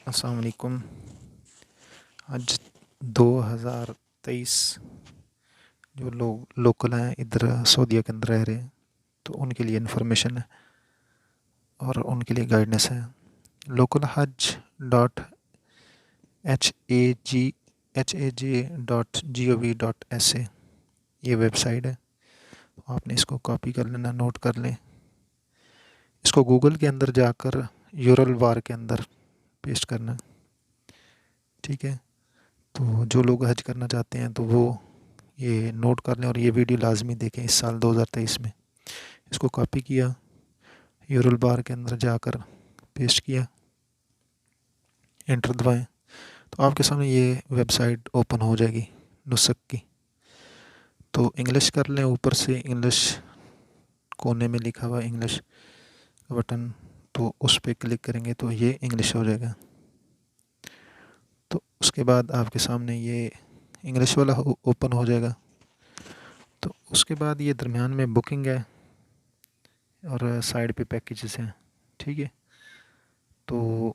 अस्सलाम वालेकुम। आज 2023 जो लोग लोकल हैं इधर सऊदीया के अंदर रह रहे हैं, तो उनके लिए इन्फॉर्मेशन है और उनके लिए गाइडेंस है। लोकल हज डॉट HAJ.GOV.SA ये वेबसाइट है। तो आपने इसको कॉपी कर लेना, नोट कर लें। इसको गूगल के अंदर जाकर यूरल बार के अंदर पेस्ट करना, ठीक है। तो जो लोग हज करना चाहते हैं तो वो ये नोट कर लें और ये वीडियो लाजमी देखें इस साल 2023 में। इसको कॉपी किया, यूरल बार के अंदर जाकर पेस्ट किया, एंटर दबाएं, तो आपके सामने ये वेबसाइट ओपन हो जाएगी नुस्ख की। तो इंग्लिश कर लें, ऊपर से इंग्लिश कोने में लिखा हुआ इंग्लिश का बटन, तो उस पर क्लिक करेंगे तो ये इंग्लिश हो जाएगा। तो उसके बाद आपके सामने ये इंग्लिश वाला ओपन हो जाएगा। तो उसके बाद ये दरमियान में बुकिंग है और साइड पे पैकेजेस हैं, ठीक है। तो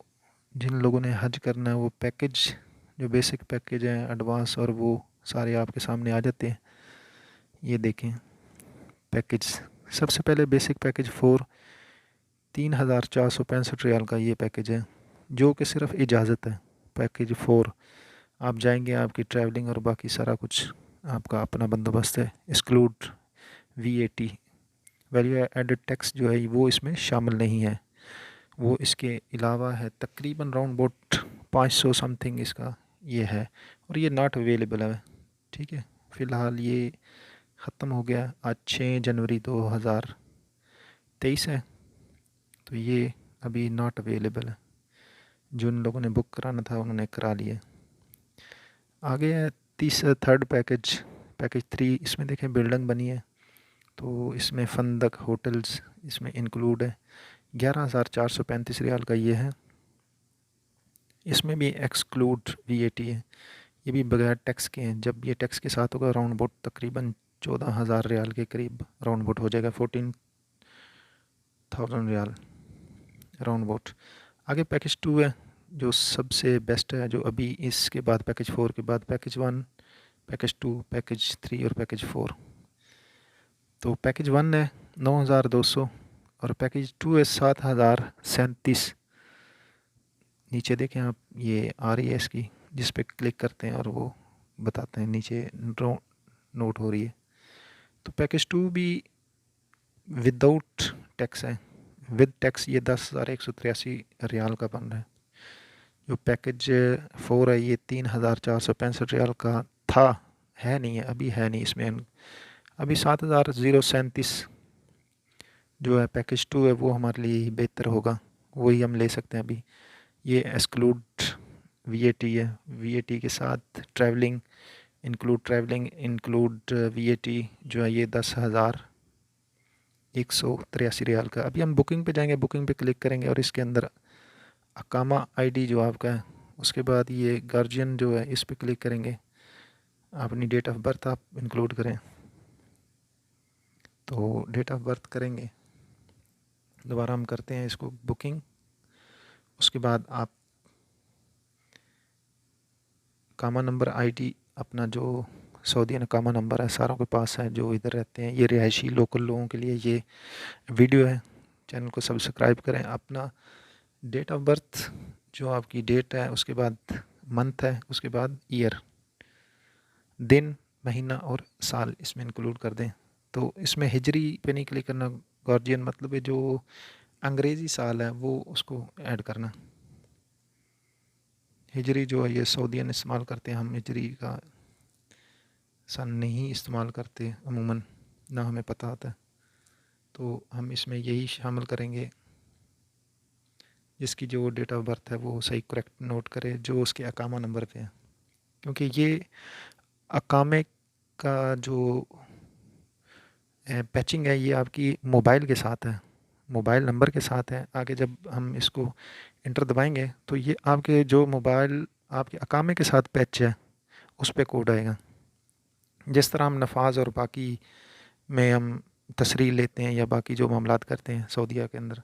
जिन लोगों ने हज करना है वो पैकेज, जो बेसिक पैकेज हैं, एडवांस और वो सारे आपके सामने आ जाते हैं। ये देखें पैकेज, सबसे पहले बेसिक पैकेज 3,465 रियाल का ये पैकेज है, जो कि सिर्फ इजाज़त है। पैकेज 4 आप जाएंगे, आपकी ट्रैवलिंग और बाकी सारा कुछ आपका अपना बंदोबस्त है। Exclude VAT, value added tax जो है वो इसमें शामिल नहीं है। वो इसके अलावा है, तकरीबन राउंड अबाउट 500 समथिंग इसका ये है, और ये नॉट अवेलेबल है, ठीक है। फ़िलहाल ये ख़त्म हो गया, आज 6 जनवरी 2023 है, तो ये अभी नॉट अवेलेबल है। जिन लोगों ने बुक कराना था उन्होंने करा लिया। आगे है थर्ड पैकेज, पैकेज 3। इसमें देखें बिल्डिंग बनी है, तो इसमें फंदक होटल्स इसमें इंक्लूड है। 11,435 रियाल का ये है। इसमें भी एक्सक्लूड VAT है, ये भी बगैर टैक्स के हैं। जब ये टैक्स के साथ होगा राउंड अबाउट तकरीबन 14,000 रियाल के करीब राउंड अबाउट हो जाएगा, 14,000 रियाल राउंड अबाउट। आगे पैकेज 2 है जो सबसे बेस्ट है, जो अभी इसके बाद पैकेज 4 के बाद पैकेज 1, पैकेज 2, पैकेज 3 और पैकेज 4। तो पैकेज 1 है 9,200 और पैकेज 2 है 7,037। नीचे देखें आप, ये आ रही है इसकी, जिस पे क्लिक करते हैं और वो बताते हैं नीचे नोट हो रही है। तो पैकेज 2 भी विदाउट टैक्स है, विद टैक्स ये 10,183 रियाल का बन रहा है। जो पैकेज 4 है ये 3,465 रियाल का था, है नहीं है अभी, है नहीं इसमें अभी। 7,037 जो है पैकेज 2 है वो हमारे लिए बेहतर होगा, वही हम ले सकते हैं अभी। ये एक्सक्लूड VAT है, VAT के साथ ट्रैवलिंग इंक्लूड VAT जो है ये 10,183 रियाल का। अभी हम बुकिंग पे जाएंगे, बुकिंग पे क्लिक करेंगे और इसके अंदर अकामा ID जो आपका है, उसके बाद ये गार्जियन जो है इस पे क्लिक करेंगे। अपनी डेट ऑफ बर्थ आप इंक्लूड करें, तो डेट ऑफ बर्थ करेंगे। दोबारा हम करते हैं इसको बुकिंग। उसके बाद आप कामा नंबर ID अपना जो सऊदी नकामा नंबर है सारों के पास है जो इधर रहते हैं, ये रिहायशी लोकल लोगों के लिए ये वीडियो है। चैनल को सब्सक्राइब करें। अपना डेट ऑफ बर्थ जो आपकी डेट है, उसके बाद मंथ है, उसके बाद ईयर, दिन, महीना और साल इसमें इंक्लूड कर दें। तो इसमें हिजरी पे नहीं क्लिक करना, गार्जियन मतलब है जो अंग्रेज़ी साल है वो उसको ऐड करना। हिजरी जो है ये सऊदीयन इस्तेमाल करते हैं, हम हिजरी का सन नहीं इस्तेमाल करते अमूमन, ना हमें पता होता है। तो हम इसमें यही शामिल करेंगे, जिसकी जो डेट ऑफ बर्थ है वो सही करेक्ट नोट करे जो उसके अकामा नंबर पे है। क्योंकि ये अकामे का जो पैचिंग है ये आपकी मोबाइल के साथ है, मोबाइल नंबर के साथ है। आगे जब हम इसको इंटर दबाएंगे तो ये आपके जो मोबाइल आपके अकामे के साथ पैच है उस पर कोड आएगा। जिस तरह हम नफाज और बाकी में हम तसरीह लेते हैं या बाकी जो मामलात करते हैं सऊदीया के अंदर,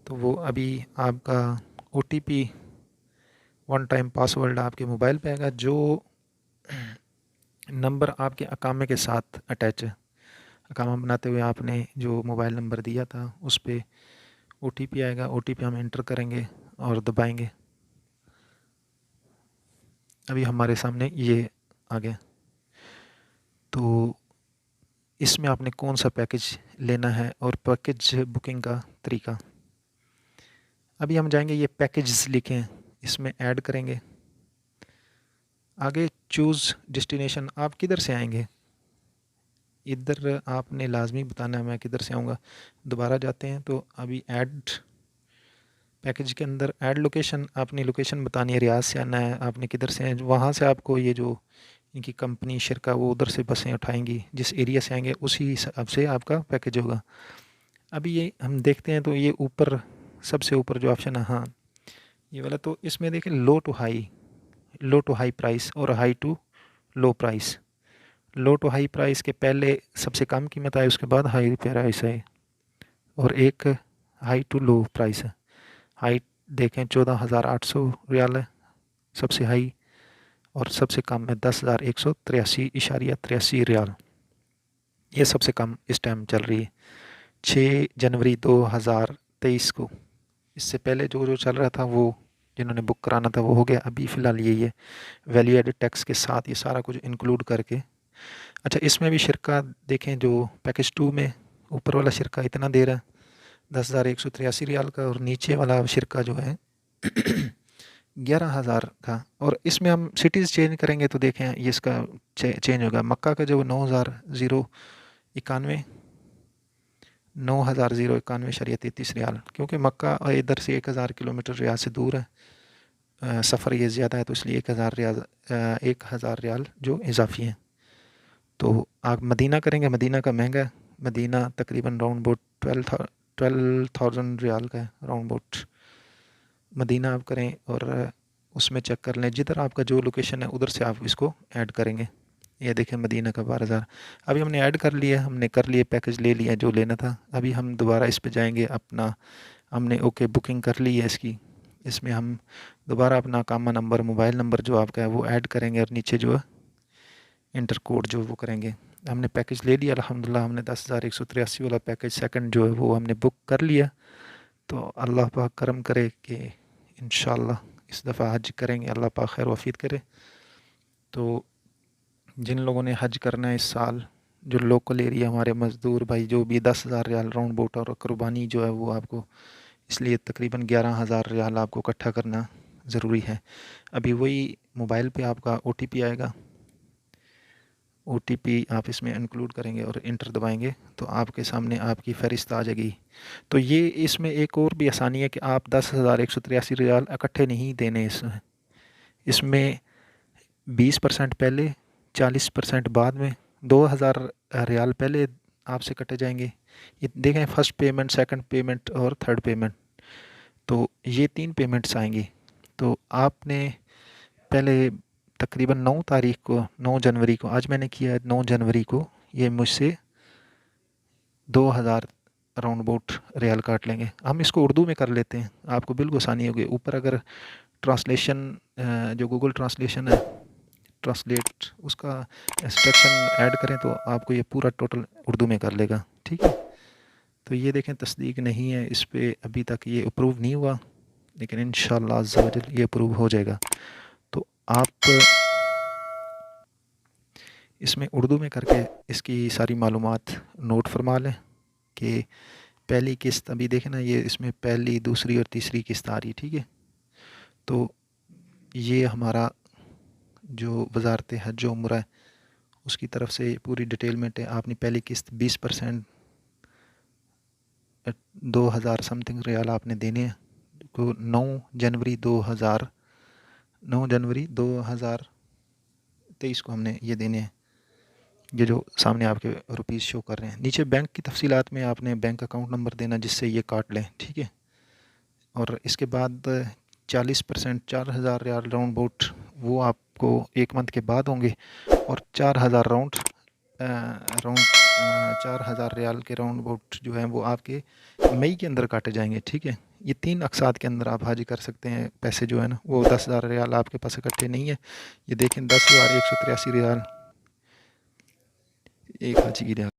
तो वो अभी आपका OTP वन टाइम पासवर्ड आपके मोबाइल पे आएगा, जो नंबर आपके अकामे के साथ अटैच है। अकामा बनाते हुए आपने जो मोबाइल नंबर दिया था उस पर OTP आएगा, OTP हम एंटर करेंगे और दबाएंगे। अभी हमारे सामने ये आ गया। तो इसमें आपने कौन सा पैकेज लेना है और पैकेज बुकिंग का तरीका। अभी हम जाएंगे, ये पैकेजेस लिखे हैं, इसमें ऐड करेंगे। आगे चूज़ डेस्टिनेशन, आप किधर से आएंगे, इधर आपने लाजमी बताना है मैं किधर से आऊँगा। दोबारा जाते हैं तो अभी ऐड पैकेज के अंदर ऐड लोकेशन, आपने लोकेशन बतानी है, रियाद से आना है, आपने किधर से है, वहाँ से आपको ये जो इनकी कंपनी शिरका वो उधर से बसें उठाएंगी, जिस एरिया से आएंगे उसी हिसाब से आपका पैकेज होगा। अभी ये हम देखते हैं तो ये ऊपर सबसे ऊपर जो ऑप्शन है, हाँ ये वाला, तो इसमें देखें लो टू हाई प्राइस और high to low price. Low to high price के पहले सबसे कम कीमत आए, उसके बाद हाई प्राइस है, और एक हाई टू लो प्राइस है। हाई देखें 14,800 रियाल है सबसे हाई, और सबसे कम है 10,183.83 रियाल। ये सबसे कम इस टाइम चल रही है 6 जनवरी 2023 को। इससे पहले जो जो चल रहा था वो जिन्होंने बुक कराना था वो हो गया। अभी फ़िलहाल यही है, वैल्यू एडेड टैक्स के साथ ये सारा कुछ इंक्लूड करके। अच्छा, इसमें भी शिरका देखें, जो पैकेज 2 में ऊपर वाला शिरका इतना दे रहा है 10,183 रियाल का, और नीचे वाला शिरका जो है 11,000 का। और इसमें हम सिटीज़ चेंज करेंगे तो देखें ये इसका चेंज होगा। मक्का का जो 9,091 9,091.33 रियाल, क्योंकि मक्का इधर से 1,000 किलोमीटर रियाद से दूर है, सफ़र ये ज़्यादा है, तो इसलिए 1,000 रियाल जो इजाफी हैं। तो आप मदीना करेंगे, मदीना का महंगा है, मदीना तकरीबन राउंड बोट 12,000 रियाल का है राउंड बोट। मदीना आप करें और उसमें चेक कर लें, जिधर आपका जो लोकेशन है उधर से आप इसको ऐड करेंगे। ये देखें मदीना का 12,000 अभी हमने ऐड कर लिया, हमने कर लिए, पैकेज ले लिया जो लेना था। अभी हम दोबारा इस पे जाएंगे, अपना हमने ओके बुकिंग कर ली है इसकी। इसमें हम दोबारा अपना अकामा नंबर, मोबाइल नंबर जो आपका है वो ऐड करेंगे, और नीचे जो है इंटर कोड जो वो करेंगे। हमने पैकेज ले लिया अल्हम्दुलिल्लाह, हमने 10,183 वाला पैकेज सेकंड जो है वो हमने बुक कर लिया। तो अल्लाह पाक करम करे कि इंशाल्लाह इस दफ़ा हज करेंगे, अल्लाह पाक खैर वफ़ीद करे। तो जिन लोगों ने हज करना है इस साल, जो लोकल एरिया हमारे मज़दूर भाई, जो भी 10,000 रियाल राउंड बोट और कुर्बानी जो है वो आपको, इसलिए तकरीबन 11,000 रियाल आपको इकट्ठा करना ज़रूरी है। अभी वही मोबाइल पे आपका OTP आएगा, OTP आप इसमें इंक्लूड करेंगे और इंटर दबाएंगे तो आपके सामने आपकी फ़हरिस्त आ जाएगी। तो ये इसमें एक और भी आसानी है कि आप 10,183 रियाल इकट्ठे नहीं देने इसमें। इसमें 20% पहले, 40% बाद में, 2,000 रियाल पहले आपसे कटे जाएंगे। ये देखें, फर्स्ट पेमेंट, सेकंड पेमेंट और थर्ड पेमेंट, तो ये 3 पेमेंट्स आएंगी। तो आपने पहले तकरीबन 9 तारीख को, 9 जनवरी को, आज मैंने किया है 9 जनवरी को, ये मुझसे 2,000 राउंड बोट रियाल काट लेंगे। हम इसको उर्दू में कर लेते हैं, आपको बिल्कुल आसानी होगी। ऊपर अगर ट्रांसलेशन जो गूगल ट्रांसलेशन है, ट्रांसलेट, उसका इंस्ट्रक्शन ऐड करें तो आपको ये पूरा टोटल उर्दू में कर लेगा, ठीक है। तो ये देखें तस्दीक नहीं है इस पर, अभी तक ये अप्रूव नहीं हुआ, लेकिन इंशाअल्लाह अज़्ज़ा वजल ये अप्रूव हो जाएगा। तो आप इसमें उर्दू में करके इसकी सारी मालूमात नोट फरमा लें कि पहली किस्त, अभी देखें ना, ये इसमें पहली, दूसरी और तीसरी किस्त आ रही है, ठीक है। तो ये हमारा जो वजारत हज व उम्रा है उसकी तरफ से पूरी डिटेलमेंट है। आपने पहली किस्त 20% 2,000 समथिंग रियाल आपने देने हैं, को 9 जनवरी 2023 को हमने ये देने हैं। ये जो सामने आपके रुपीज़ शो कर रहे हैं, नीचे बैंक की तफसीलात में आपने बैंक अकाउंट नंबर देना जिससे ये काट लें, ठीक है। और इसके बाद 40% 4,000 रियाल राउंड बोट वो आपको 1 मंथ के बाद होंगे, और 4,000 राउंड 4,000 रियाल के राउंड बोट जो हैं वो आपके मई के अंदर काटे जाएंगे, ठीक है। ये 3 अक़सात के अंदर आप हाजी कर सकते हैं पैसे जो है ना, वो 10,000 रियाल आपके पास इकट्ठे नहीं है। ये देखें 10,183 रियाल एक हाजी की रियाल।